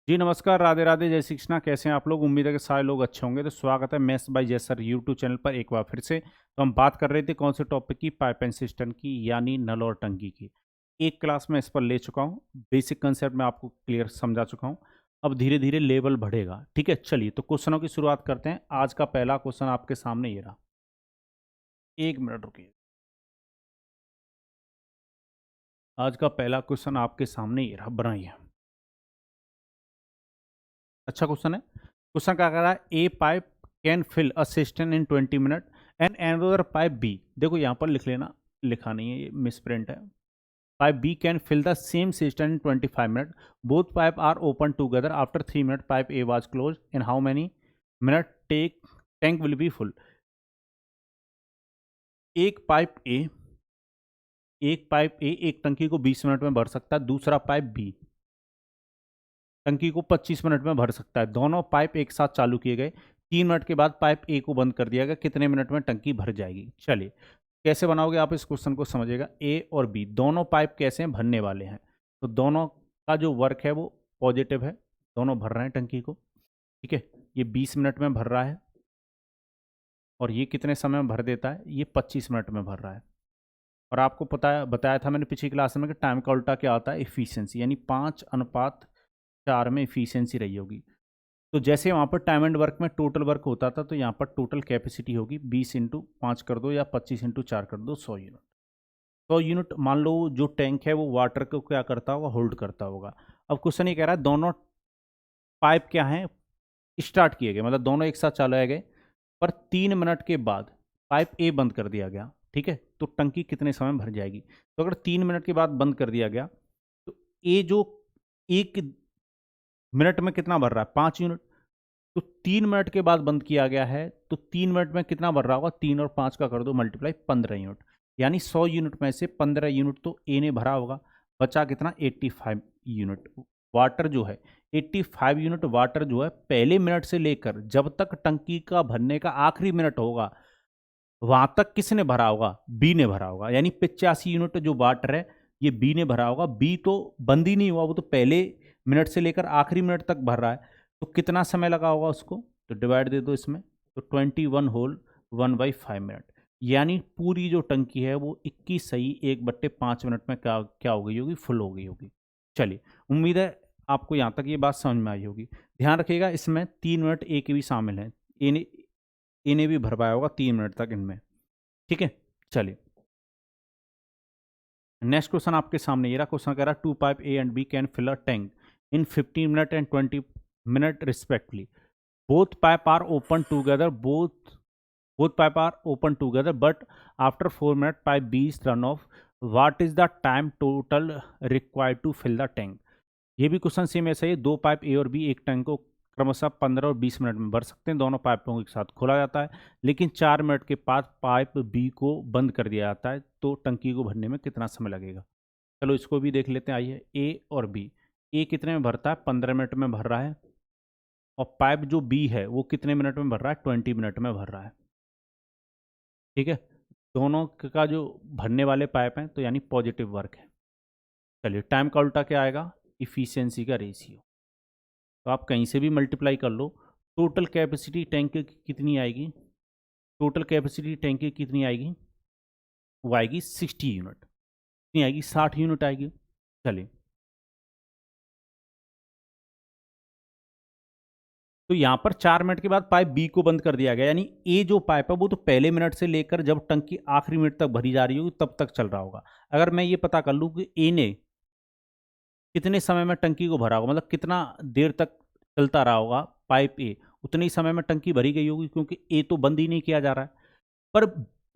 जी नमस्कार, राधे राधे, जय श्री कृष्णा। कैसे हैं आप लोग? उम्मीद है कि सारे लोग अच्छे होंगे। तो स्वागत है मेस बाय जय सर यूट्यूब चैनल पर एक बार फिर से। तो हम बात कर रहे थे कौन से टॉपिक की? पाइप एंड सिस्टम की, यानी नल और टंकी की। एक क्लास में इस पर ले चुका हूँ। बेसिक कंसेप्ट मैं आपको क्लियर समझा चुका हूँ। अब धीरे धीरे लेवल बढ़ेगा। ठीक है, चलिए तो क्वेश्चनों की शुरुआत करते हैं। आज का पहला क्वेश्चन आपके सामने ये रहा। एक मिनट रुकिए। आज का पहला क्वेश्चन आपके सामने ये रहा, बनाइए। अच्छा क्वेश्चन है। क्वेश्चन क्या कह रहा है? A pipe can fill a system in 20 minute and another pipe B. देखो यहाँ पर लिख लेना, लिखा नहीं है, ये मिस प्रिंट है। Pipe B can fill the same system in 25 minute. Both pipe are open together after 3 minute. Pipe A was close in how many minute take tank will be full. एक pipe A एक टंकी को 20 minute में भर सकता है। दूसरा pipe B टंकी को 25 मिनट में भर सकता है। दोनों पाइप एक साथ चालू किए गए। 3 मिनट के बाद पाइप ए को बंद कर दिया गया। कितने मिनट में टंकी भर जाएगी? चलिए कैसे बनाओगे आप इस क्वेश्चन को, समझिएगा। ए और बी दोनों पाइप कैसे हैं? भरने वाले हैं। तो दोनों का जो वर्क है वो पॉजिटिव है। दोनों भर रहे हैं टंकी को। ठीक है, ये 20 मिनट में भर रहा है और ये कितने समय में भर देता है? ये 25 मिनट में भर रहा है। और आपको पता बताया था मैंने पिछली क्लास में कि टाइम का उल्टा क्या होता है? इफिशियंसी, यानी 5:4 में इफिशियंसी रही होगी। तो जैसे वहाँ पर टाइम एंड वर्क में टोटल वर्क होता था, तो यहाँ पर टोटल कैपेसिटी होगी 20 × 5 कर दो या 25 × 4 कर दो, 100 यूनिट। 100 यूनिट मान लो जो टैंक है वो वाटर को क्या करता होगा? होल्ड करता होगा। अब क्वेश्चन ये कह रहा है दोनों पाइप क्या हैं? स्टार्ट किए गए, मतलब दोनों एक साथ चलाए गए, पर 3 मिनट के बाद पाइप ए बंद कर दिया गया। ठीक है, तो टंकी कितने समय में भर जाएगी? तो अगर 3 मिनट के बाद बंद कर दिया गया तो ए जो 1 मिनट में कितना भर रहा है? 5 यूनिट। तो 3 मिनट के बाद बंद किया गया है, तो 3 मिनट में कितना भर रहा होगा? 3 और 5 का कर दो मल्टीप्लाई, 15 यूनिट। यानी 100 यूनिट में से 15 यूनिट तो ए ने भरा होगा। बचा कितना? 85 यूनिट। वाटर जो है 85 यूनिट वाटर जो है पहले मिनट से लेकर जब तक टंकी का भरने का आखिरी मिनट होगा वहां तक किसने भरा होगा? बी ने भरा होगा। यानी 85 यूनिट जो वाटर है ये बी ने भरा होगा। बी तो बंद ही नहीं हुआ, वो तो पहले मिनट से लेकर आखिरी मिनट तक भर रहा है। तो कितना समय लगा होगा उसको? तो डिवाइड दे दो इसमें, तो 21 होल 1/5 मिनट। यानी पूरी जो टंकी है वो 21 सही 1/5 मिनट में क्या क्या हो गई होगी? फुल हो गई होगी। चलिए, उम्मीद है आपको यहाँ तक ये बात समझ में आई होगी। ध्यान रखिएगा इसमें 3 मिनट ए के भी शामिल हैं। ए ने भी भर पाया होगा 3 मिनट तक इनमें। ठीक है, चलिए नेक्स्ट क्वेश्चन आपके सामने ये रहा। क्वेश्चन कह रहा है two pipe A and B can fill a tank in 15 minute and 20 minute respectively. Both pipe are open together both pipe are open together, but after 4 minutes pipe B is run off. What is the time total required to fill the tank? ये भी question same ऐसा ही। दो pipe A और B एक tank को क्रमशः 15 और 20 minute में भर सकते हैं। दोनों पाइपों को एक साथ खोला जाता है, लेकिन 4 मिनट के बाद पाइप बी को बंद कर दिया जाता है। तो टंकी को भरने में कितना समय लगेगा? चलो इसको भी देख लेते हैं। आइए, ए और बी। ए कितने में भरता है? 15 मिनट में भर रहा है। और पाइप जो बी है वो कितने मिनट में भर रहा है? 20 मिनट में भर रहा है। ठीक है, दोनों का जो भरने वाले पाइप हैं, तो यानी पॉजिटिव वर्क है। चलिए टाइम का उल्टा क्या आएगा? इफिशियंसी का रेशियो। तो आप कहीं से भी मल्टीप्लाई कर लो। टोटल कैपेसिटी टैंक की कितनी आएगी? टोटल कैपेसिटी टैंक की कितनी आएगी? वो आएगी 60 यूनिट। कितनी आएगी? 60 यूनिट आएगी। चलिए, तो यहाँ पर 4 मिनट के बाद पाइप बी को बंद कर दिया गया। यानी ए जो पाइप है वो तो पहले मिनट से लेकर जब टंकी आखिरी मिनट तक भरी जा रही होगी तब तक चल रहा होगा। अगर मैं ये पता कर लूँ कि ए ने कितने समय में टंकी को भरा होगा, मतलब कितना देर तक चलता रहा होगा पाइप ए, उतने ही समय में टंकी भरी गई होगी, क्योंकि ए तो बंद ही नहीं किया जा रहा है। पर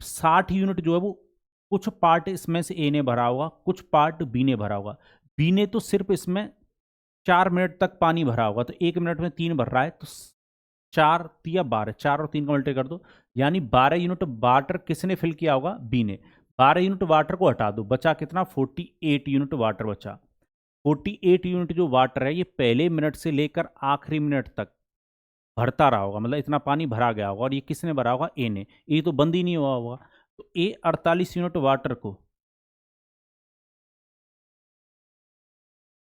60 यूनिट जो है वो कुछ पार्ट इसमें से ए ने भरा होगा, कुछ पार्ट बी ने भरा होगा। बी ने तो सिर्फ इसमें 4 मिनट तक पानी भरा होगा, तो 1 मिनट में 3 भर रहा है, तो 4 × 3 = 12, 4 और 3 का मल्टी कर दो। यानी 12 यूनिट वाटर किसने फिल किया होगा? बी ने। 12 यूनिट वाटर को हटा दो, बचा कितना? 48 यूनिट वाटर बचा। 48 यूनिट जो वाटर है ये पहले मिनट से लेकर आखिरी मिनट तक भरता रहा होगा, मतलब इतना पानी भरा गया होगा। और ये किसने भरा होगा? ए ने। ए तो बंद ही नहीं हुआ होगा। तो ए 48 यूनिट वाटर को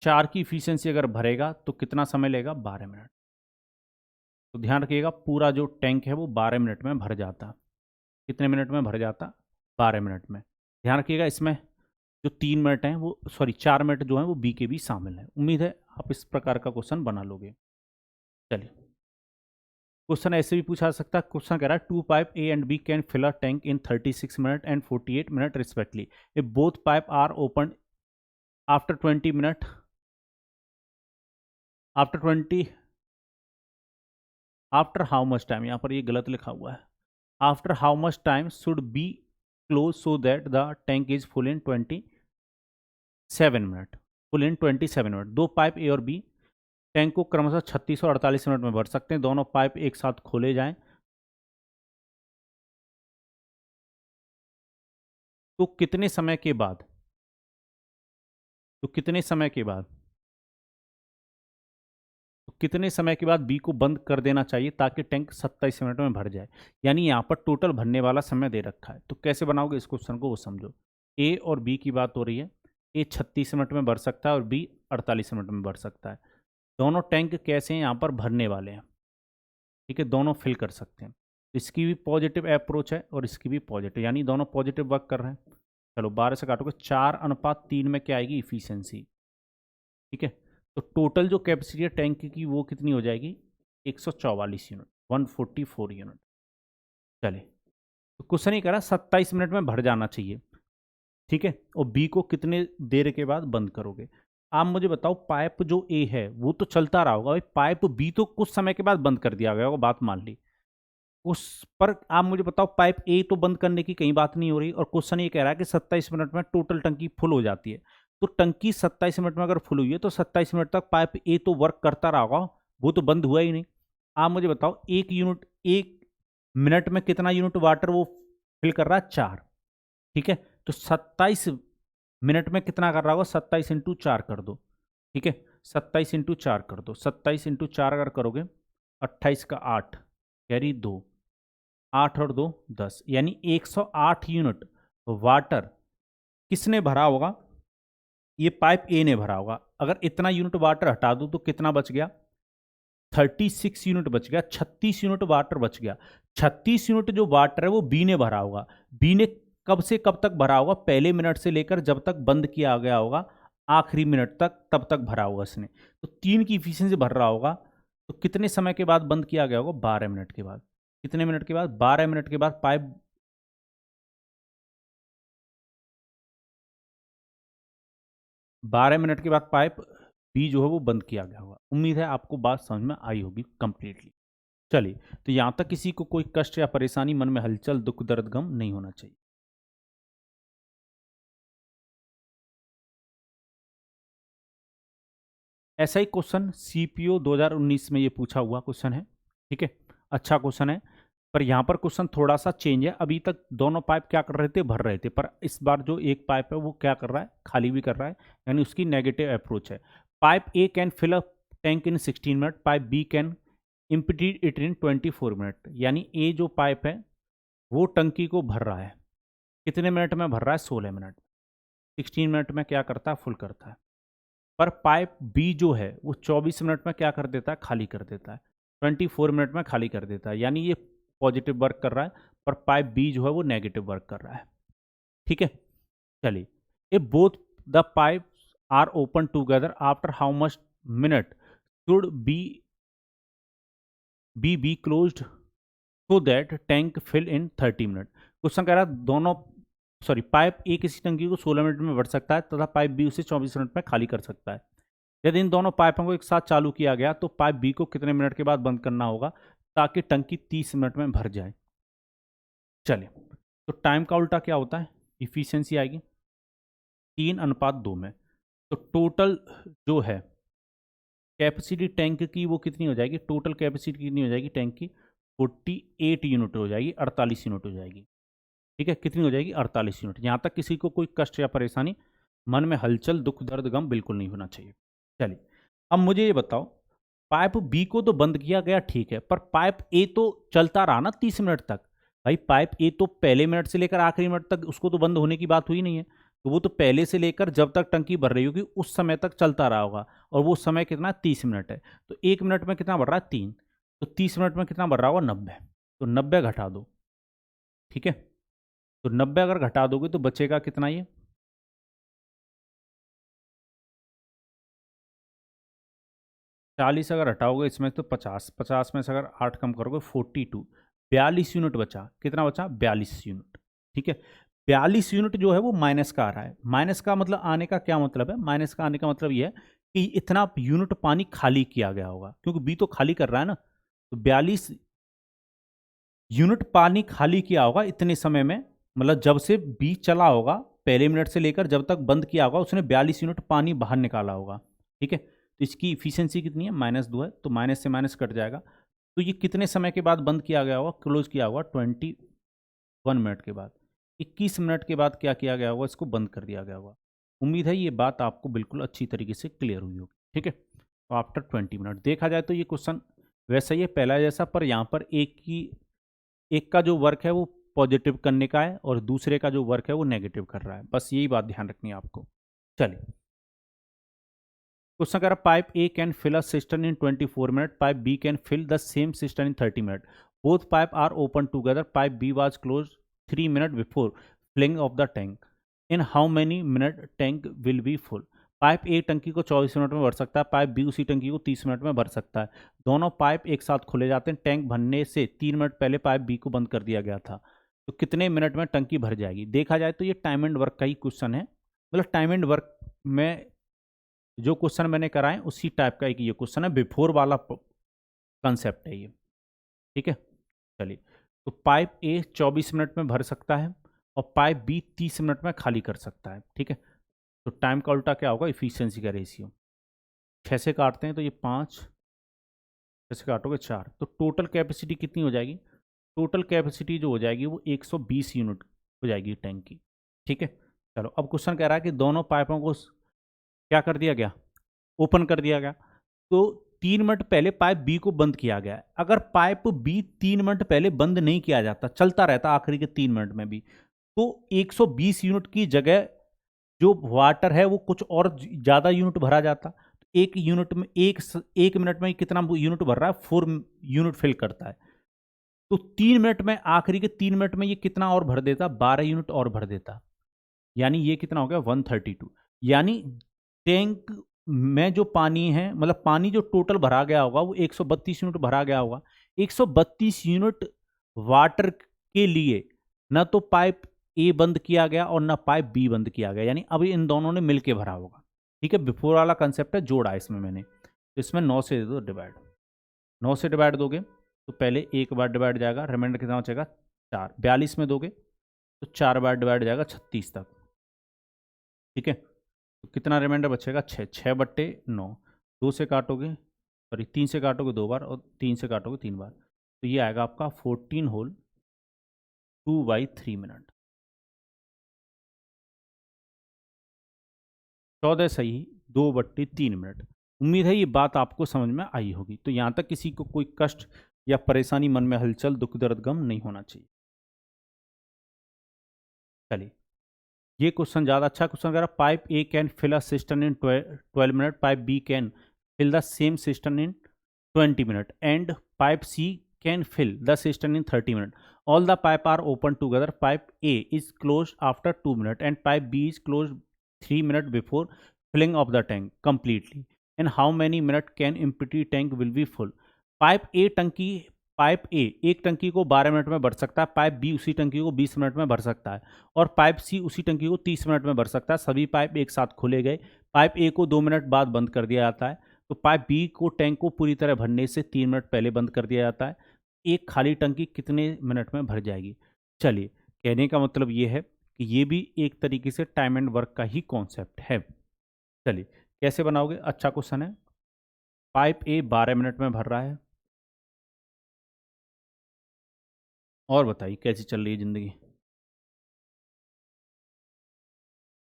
4 की इफिशियंसी अगर भरेगा तो कितना समय लेगा? 12 मिनट। तो ध्यान रखिएगा, पूरा जो टैंक है वो 12 मिनट में भर जाता। कितने मिनट में भर जाता? 12 मिनट में। ध्यान रखिएगा, इसमें जो 3 मिनट हैं वो, सॉरी 4 मिनट जो हैं वो बी के भी शामिल हैं। उम्मीद है आप इस प्रकार का क्वेश्चन बना लोगे। चलिए, क्वेश्चन ऐसे भी पूछा जा सकता है। क्वेश्चन कह रहा है 2 pipe A and B can fill a tank in 36 minute and 48 minute respectively if both pipe are open after 20 minute, after 20, after how much time, यहाँ पर ये गलत लिखा हुआ है। After how much time should be close so that the tank is full in 27 minute, full in 27 minute. दो pipe A और B tank को क्रमशः 36 और 48 मिनट में भर सकते हैं। दोनों पाइप एक साथ खोले जाएं तो कितने समय के बाद, तो कितने समय के बाद, तो कितने समय के बाद बी को बंद कर देना चाहिए ताकि टैंक 27 मिनट में भर जाए। यानी यहाँ पर टोटल भरने वाला समय दे रखा है, तो कैसे बनाओगे इस क्वेश्चन को वो समझो। ए और बी की बात हो रही है। ए 36 मिनट में भर सकता है और बी 48 मिनट में भर सकता है। दोनों टैंक कैसे हैं? यहाँ पर भरने वाले हैं, ठीक है, दोनों फिल कर सकते हैं। इसकी भी पॉजिटिव अप्रोच है और इसकी भी पॉजिटिव, यानी दोनों पॉजिटिव वर्क कर रहे हैं। चलो 12 से काटोगे, 4:3 में क्या आएगी? इफिशियंसी। ठीक है, तो टोटल जो कैपेसिटी है टैंक की वो कितनी हो जाएगी? 144 यूनिट, 144 यूनिट। चले, तो क्वेश्चन ये कह रहा 27 मिनट में भर जाना चाहिए, ठीक है, और बी को कितने देर के बाद बंद करोगे? आप मुझे बताओ, पाइप जो ए है वो तो चलता रहा होगा भाई, पाइप बी तो कुछ समय के बाद बंद कर दिया गया होगा, बात मान ली। उस पर आप मुझे बताओ, पाइप ए तो बंद करने की कहीं बात नहीं हो रही, और क्वेश्चन ये कह रहा है कि 27 मिनट में टोटल टंकी फुल हो जाती है। तो टंकी 27 मिनट में अगर फुल हुई है तो 27 मिनट तक पाइप ए तो वर्क करता रहा होगा, वो तो बंद हुआ ही नहीं। आप मुझे बताओ, एक मिनट में कितना यूनिट वाटर वो फिल कर रहा है? 4। ठीक है, तो 27 मिनट में कितना कर रहा होगा? 27 इंटू 4 कर दो, ठीक है, 27 इंटू 4 कर दो। 27 इंटू 4 अगर करोगे, 28 का 8 कैरी 2, 8 और 2 10, यानी 108 यूनिट वाटर किसने भरा होगा? ये पाइप ए ने भरा होगा। अगर इतना यूनिट वाटर हटा दो तो कितना बच गया? 36 यूनिट बच गया, 36 यूनिट वाटर बच गया। 36 यूनिट जो वाटर है वो बी ने भरा होगा। बी ने कब से कब तक भरा होगा? पहले मिनट से लेकर जब तक बंद किया गया होगा आखिरी मिनट तक, तब तक भरा होगा इसने। तो 3 की इफिशियंसी भर रहा होगा, तो कितने समय के बाद बंद किया गया होगा? 12 मिनट के बाद। कितने मिनट के बाद? 12 मिनट के बाद पाइप, 12 मिनट के बाद पाइप बी जो है वो बंद किया गया होगा। उम्मीद है आपको बात समझ में आई होगी कंप्लीटली। चलिए, तो यहां तक किसी को कोई कष्ट या परेशानी, मन में हलचल, दुख दर्द गम नहीं होना चाहिए। ऐसा ही क्वेश्चन सीपीओ 2019 में ये पूछा हुआ क्वेश्चन है, ठीक है, अच्छा क्वेश्चन है। पर यहाँ पर क्वेश्चन थोड़ा सा चेंज है। अभी तक दोनों पाइप क्या कर रहे थे? भर रहे थे, पर इस बार जो एक पाइप है वो क्या कर रहा है? खाली भी कर रहा है, यानी उसकी नेगेटिव अप्रोच है। Pipe A can fill a tank in 16 minute, pipe B can empty it in 24 minute. यानी ए जो पाइप है वो टंकी को भर रहा है, कितने मिनट में भर रहा है? 16 मिनट। 16 मिनट में क्या करता है? फुल करता है। पर पाइप बी जो है वो 24 मिनट में क्या कर देता है? खाली कर देता है। 24 मिनट में खाली कर देता है, यानी ये पॉजिटिव वर्क कर रहा है, पर पाइप बी जो है वो नेगेटिव वर्क कर रहा है, ठीक है। चलिए, if both the pipe are open together after how much minute should be closed so that tank fill in 30 minute. Question कह रहा है दोनों, सॉरी, पाइप ए किसी टंकी को 16 मिनट में भर सकता है तथा पाइप बी उसे 24 मिनट में खाली कर सकता है। यदि इन दोनों पाइपों को एक साथ चालू किया गया तो पाइप बी को कितने मिनट के बाद बंद करना होगा ताकि टंकी 30 मिनट में भर जाए? चलिए, तो टाइम का उल्टा क्या होता है? इफिशियंसी आएगी 3:2 में। तो टोटल जो है कैपेसिटी टैंक की वो कितनी हो जाएगी? टोटल कैपेसिटी कितनी हो जाएगी टैंक की? 48 यूनिट हो जाएगी, 48 यूनिट हो जाएगी, ठीक है। कितनी हो जाएगी? 48 यूनिट। यहाँ तक किसी को कोई कष्ट या परेशानी, मन में हलचल, दुख दर्द गम बिल्कुल नहीं होना चाहिए। चलिए, अब मुझे ये बताओ, पाइप बी को तो बंद किया गया, ठीक है, पर पाइप ए तो चलता रहा ना 30 मिनट तक। भाई पाइप ए तो पहले मिनट से लेकर आखिरी मिनट तक उसको तो बंद होने की बात हुई नहीं है। तो वो तो पहले से लेकर जब तक टंकी भर रही होगी उस समय तक चलता रहा होगा, और वो समय कितना 30 मिनट है। तो 1 मिनट में कितना बढ़ रहा है 3, तो 30 मिनट में कितना बढ़ रहा होगा 90, तो 90 घटा दो, ठीक है। तो 90 अगर घटा दोगे तो बचेगा कितना ये 40 अगर हटाओगे इसमें तो 50, 50 में से अगर 8 कम करोगे 42, 42 यूनिट बचा। कितना बचा 42 यूनिट, ठीक है। 42 यूनिट जो है वो माइनस का आ रहा है। माइनस का मतलब आने का क्या मतलब है, माइनस का आने का मतलब ये है कि इतना यूनिट पानी खाली किया गया होगा, क्योंकि बी तो खाली कर रहा है ना। तो 42 यूनिट पानी खाली किया होगा इतने समय में, मतलब जब से बी चला होगा पहले मिनट से लेकर जब तक बंद किया होगा उसने 42 यूनिट पानी बाहर निकाला होगा, ठीक है। तो इसकी इफिशियंसी कितनी है -2 है, तो माइनस से माइनस कट जाएगा। तो ये कितने समय के बाद बंद किया गया होगा, क्लोज किया होगा 21 मिनट के बाद। 21 मिनट के बाद क्या किया गया होगा, इसको बंद कर दिया गया होगा। उम्मीद है ये बात आपको बिल्कुल अच्छी तरीके से क्लियर हुई होगी, ठीक है। तो आफ्टर 20 मिनट देखा जाए तो ये क्वेश्चन वैसा ही है पहला जैसा, पर यहाँ पर एक का जो वर्क है वो पॉजिटिव करने का है और दूसरे का जो वर्क है वो नेगेटिव कर रहा है, बस यही बात ध्यान रखनी है आपको। चलिए क्वेश्चन कह रहा pipe A can fill a cistern in 24 minute, pipe B can fill the same cistern in 30 minute, both pipe are open together, pipe B was close 3 minute before filling of the tank, in how many minute tank will be full. Pipe A टंकी को 24 minute में भर सकता है, pipe B उसी टंकी को 30 minute में भर सकता है। दोनों पाइप एक साथ खोले जाते हैं, टैंक भरने से 3 मिनट पहले पाइप बी को बंद कर दिया गया था, तो कितने मिनट में टंकी भर जाएगी। देखा जाए तो ये टाइम एंड वर्क का ही क्वेश्चन है, मतलब टाइम एंड वर्क में जो क्वेश्चन मैंने कराए उसी टाइप का एक ये क्वेश्चन है, बिफोर वाला कंसेप्ट है ये, ठीक है। चलिए तो पाइप ए 24 मिनट में भर सकता है और पाइप बी 30 मिनट में खाली कर सकता है, ठीक है। तो टाइम का उल्टा क्या होगा, इफिशियंसी का रेशियो। 6 से काटते हैं तो ये 5, 6 से काटोगे 4, तो टोटल कैपेसिटी कितनी हो जाएगी, टोटल कैपेसिटी जो हो जाएगी वो 120 यूनिट हो जाएगी टैंक की, ठीक है। चलो अब क्वेश्चन कह रहा है कि दोनों पाइपों को क्या कर दिया गया, ओपन कर दिया गया। तो 3 मिनट पहले पाइप बी को बंद किया गया है। अगर पाइप बी 3 मिनट पहले बंद नहीं किया जाता, चलता रहता आखिरी के 3 मिनट में भी, तो 120 यूनिट की जगह जो वाटर है वो कुछ और ज्यादा यूनिट भरा जाता। एक यूनिट में एक मिनट में कितना यूनिट भर रहा है, 4 यूनिट फिल करता है। तो 3 मिनट में आखिरी के 3 मिनट में ये कितना और भर देता, 12 यूनिट और भर देता। यानी ये कितना हो गया 132। यानी टैंक में जो पानी है, मतलब पानी जो टोटल भरा गया होगा वो 132 यूनिट भरा गया होगा। 132 यूनिट वाटर के लिए ना तो पाइप ए बंद किया गया और ना पाइप बी बंद किया गया, यानी अभी इन दोनों ने मिलके भरा होगा, ठीक है। बिफोर वाला कंसेप्ट है, जोड़ा इसमें मैंने, तो इसमें 9 से दे दो डिवाइड, 9 से डिवाइड दोगे तो पहले एक बार डिवाइड जाएगा, रिमाइंडर कितना बचेगा 4, 42 में दोगे तो 4 बार डिवाइड जाएगा 36 तक, ठीक है। तो कितना रिमाइंडर बचेगा 6, 6/9, 2 से काटोगे, सॉरी 3 से काटोगे 2 बार और 3 से काटोगे 3 बार, तो ये आएगा आपका 14 होल 2/3 मिनट, 14 सही 2/3 मिनट। उम्मीद है ये बात आपको समझ में आई होगी। तो यहाँ तक किसी को कोई कष्ट या परेशानी, मन में हलचल, दुख दर्द गम नहीं होना चाहिए। चलिए ये क्वेश्चन ज़्यादा अच्छा क्वेश्चन कह रहा, pipe A can fill a cistern in 12 minute, pipe B can fill the same cistern in 20 minute, and pipe C can fill the cistern in 30 minute. All the pipe are open together, pipe A is close after 2 minute and pipe B is close 3 minute before filling of the tank completely, and how many minute can empty tank will be full. Pipe A एक टंकी को 12 minute में भर सकता है, pipe B उसी टंकी को 20 मिनट में भर सकता है और पाइप सी उसी टंकी को 30 मिनट में भर सकता है। सभी पाइप एक साथ खोले गए, पाइप ए को 2 मिनट बाद बंद कर दिया जाता है, तो पाइप बी को टैंक को पूरी तरह भरने से 3 मिनट पहले बंद कर दिया जाता है। एक खाली टंकी कितने मिनट में भर जाएगी। चलिए कहने का मतलब ये है कि ये भी एक तरीके से टाइम एंड वर्क का ही कॉन्सेप्ट है। चलिए कैसे बनाओगे, अच्छा क्वेश्चन है। पाइप ए 12 मिनट में भर रहा है, और बताइए कैसी चल रही है ज़िंदगी।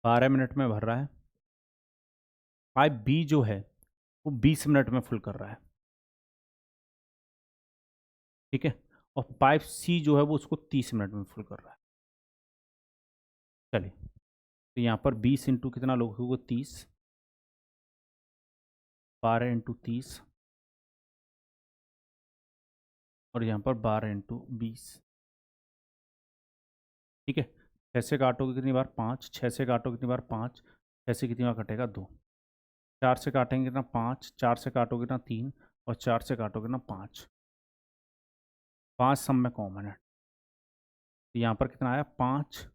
12 मिनट में भर रहा है, पाइप बी जो है वो 20 मिनट में फुल कर रहा है, ठीक है। और पाइप सी जो है वो उसको 30 मिनट में फुल कर रहा है। चलिए तो यहाँ पर 20 इंटू कितना लोग होगा 30, 12 इंटू 30 और यहाँ पर 12 इंटू 20। ठीक है, 6 से काटोगे कितनी बार 5, 6 से काटोगे कितनी बार 5, 6 से कितनी बार कटेगा 2, 4 से काटेंगे कितना 5, 4 से काटोगे कितना 3 और 4 से काटोगे ना 5, 5 सब में कॉमन है। तो यहाँ पर कितना आया 5,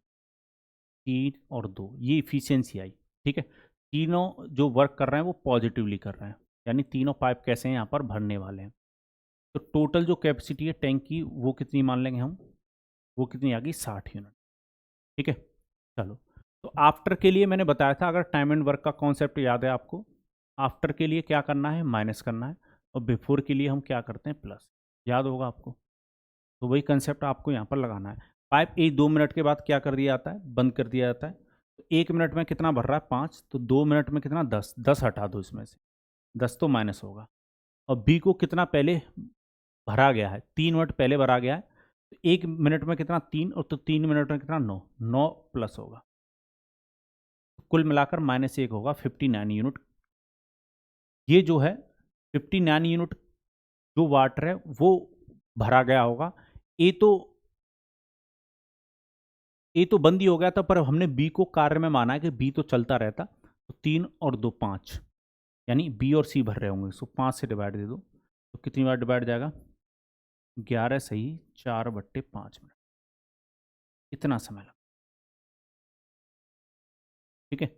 3 और 2, ये इफिशियंसी आई। ठीक है, तीनों जो वर्क कर रहे हैं वो पॉजिटिवली कर रहे हैं, यानी तीनों पाइप कैसे हैं यहाँ पर भरने वाले हैं। तो टोटल जो कैपेसिटी है टैंक की वो कितनी मान लेंगे हम, वो कितनी आ गई 60 यूनिट। ठीक है, चलो तो आफ्टर के लिए मैंने बताया था, अगर टाइम एंड वर्क का कॉन्सेप्ट याद है आपको, आफ्टर के लिए क्या करना है माइनस करना है और बिफोर के लिए हम क्या करते हैं प्लस, याद होगा आपको। तो वही कंसेप्ट आपको यहाँ पर लगाना है। पाइप 2 मिनट के बाद क्या कर दिया जाता है, बंद कर दिया जाता है। तो 1 मिनट में कितना भर रहा है 5, तो 2 मिनट में कितना 10, 10 हटा दो इसमें से, 10 तो माइनस होगा। और बी को कितना पहले भरा गया है, 3 मिनट पहले भरा गया है, तो 1 मिनट में कितना 3, और तो 3 मिनट में कितना 9, 9 प्लस होगा, कुल मिलाकर -1 होगा 59 यूनिट। ये जो है 59 यूनिट जो वाटर है वो भरा गया होगा। ए तो बंद ही हो गया था, पर हमने बी को कार्य में माना है कि बी तो चलता रहता। तो 3 और 2 5, यानी बी और सी भर रहे होंगे। सो 5 से डिवाइड दे दो, तो कितनी बार डिवाइड जाएगा 11 सही 4/5 मिनट, इतना समय लगा। ठीक है,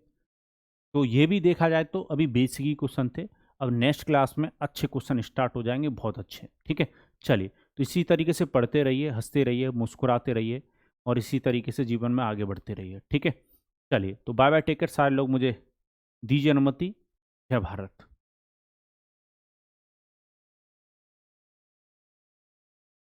तो ये भी देखा जाए तो अभी बेसिक ही क्वेश्चन थे। अब नेक्स्ट क्लास में अच्छे क्वेश्चन स्टार्ट हो जाएंगे, बहुत अच्छे। ठीक है, चलिए तो इसी तरीके से पढ़ते रहिए, हंसते रहिए, मुस्कुराते रहिए और इसी तरीके से जीवन में आगे बढ़ते रहिए। ठीक है, चलिए तो बाय बाय, टेक केयर सारे लोग, मुझे दीजिए अनुमति। जय भारत।